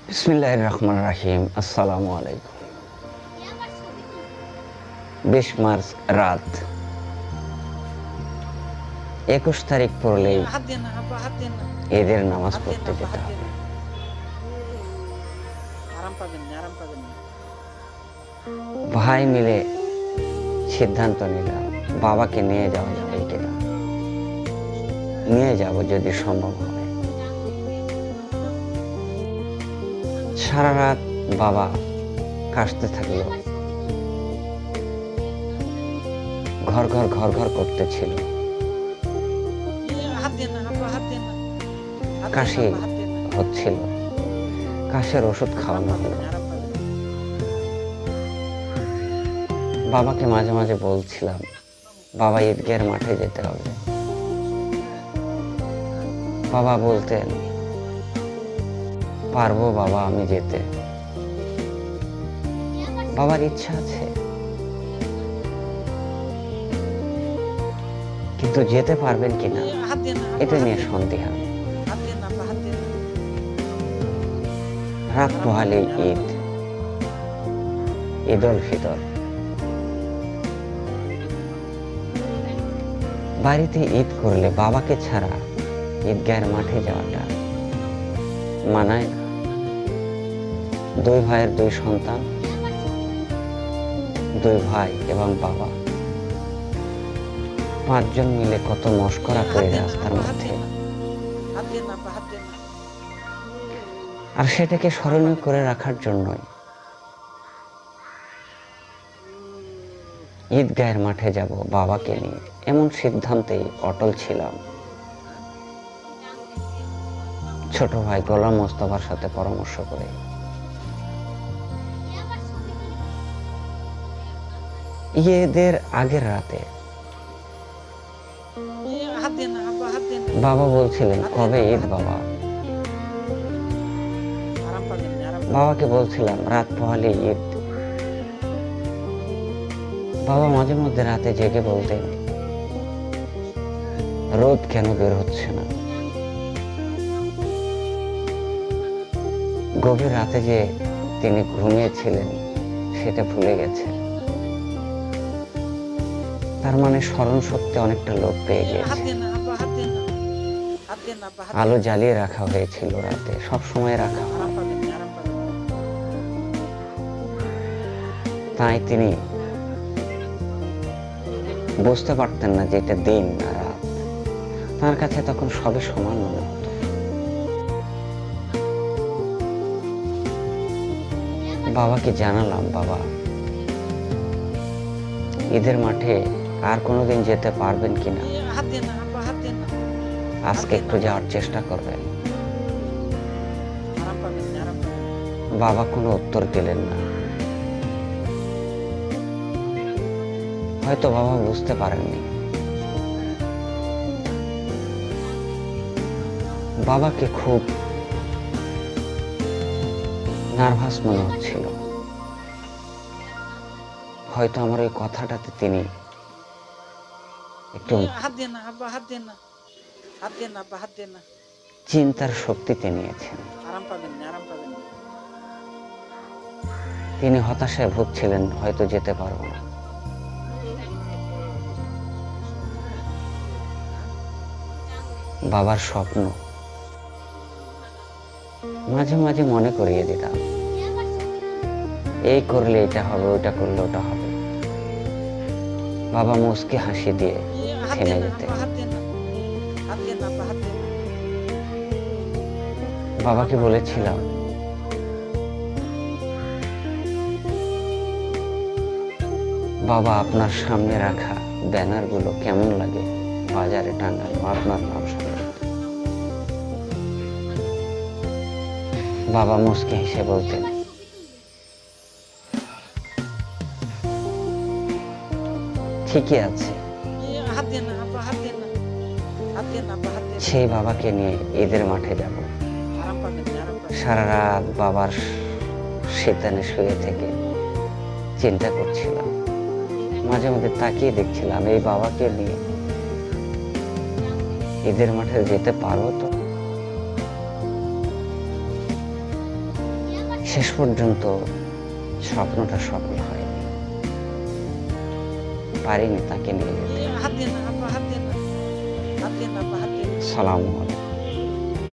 বিসমিল্লাহির রহমানির রহিম। আসসালামু আলাইকুম। 20 মার্চ রাত 21 তারিখ পড়লেই ঈদের নামাজ পড়তে যেতে হবে। ভাই মিলে সিদ্ধান্ত নিলাম বাবাকে নিয়ে যাওয়া যাবে কিনা। নিয়ে যাব যদি সম্ভব হয়। সারা রাত বাবা কাশতে থাকলো, ঘর ঘর করতেছিল। কাশি হচ্ছিল, কাশের ওষুধ খাওয়ানো হলো। বাবাকে মাঝে মাঝে বলছিলাম, বাবা ঈদগাহের মাঠে যেতে হবে। বাবা বলতেন, পারবো বাবা আমি যেতে। বাবার ইচ্ছা আছে, কিন্তু যেতে পারবেন কিনা এটা নিয়ে সন্দেহান। রাত পোহালেই ঈদ, ঈদ উল ফিতর। বাড়িতে ঈদ করলে বাবাকে ছাড়া ঈদগাহের মাঠে যাওয়াটা মানায় না। 2 ভাইয়ের 2 সন্তান, 2 ভাই এবং বাবা, 5 জন মিলে কত মশকরা করে রাস্তার মধ্যে। আর সেটাকে স্মরণীয় করে রাখার জন্যই ঈদগাহের মাঠে যাব বাবাকে নিয়ে, এমন সিদ্ধান্তেই অটল ছিলাম। ছোট ভাই গোলাম মোস্তফার সাথে পরামর্শ করে ঈদের আগের রাতে বাবা বলছিলেন, কবে ঈদ বাবা? বাবাকে বলছিলাম, রাত পোহালে ঈদ। বাবা মাঝে মধ্যে রাতে জেগে বলতেন, রোদ কেন বের হচ্ছে না? গভীর রাতে যে তিনি ঘুমিয়েছিলেন সেটা ভুলে গেছে। তার মানে স্মরণ শক্তি অনেকটা লোপ পেয়ে গিয়েছে। আলো জ্বালিয়ে রাখা হয়েছিল রাতে, সব সময় রাখা। তাই তিনি বুঝতে পারতেন না যে এটা দিন না রাত। তার কাছে তখন সবই সমান মনে হতো। বাবাকে জানালাম, বাবা ঈদের মাঠে আর কোনোদিন যেতে পারবেন কিনা, আজকে একটু যাওয়ার চেষ্টা করবেন। বাবা কোনো উত্তর দিলেন না। হয়তো বাবা বুঝতে পারেননি। বাবাকে খুব নার্ভাস মনে হচ্ছিল। হয়তো আমার ওই কথাটাতে তিনি একটু চিন্তার শক্তিতে নিয়েছেন। তিনি হতাশায় ভুগছিলেন, হয়তো যেতে পারবো না। বাবার স্বপ্ন মাঝে মাঝে মনে করিয়ে দিতাম, এই করলে এটা হবে, ওটা করলে ওটা হবে। বাবা মুচকি হাসি দিয়ে থেমে যেতে। বাবাকে বলেছিলাম, বাবা আপনার সামনে রাখা ব্যানারগুলো কেমন লাগে বাজারে টাঙানো আপনার নাম শুনে? বাবা মুচকি হেসে বলতেন, ঠিকই আছে। সেই বাবাকে নিয়ে ঈদের মাঠে যাব। সারা রাত বাবার শয়তানে শুয়ে থেকে চিন্তা করছিলাম। মাঝে মাঝে তাকিয়ে দেখছিলাম, এই বাবাকে নিয়ে ঈদের মাঠে যেতে পারবো তো? শেষ পর্যন্ত স্বপ্নটা সফল হয়নি, পারিনি তাকে নিয়ে যেতে। সালামু আলাইকুম।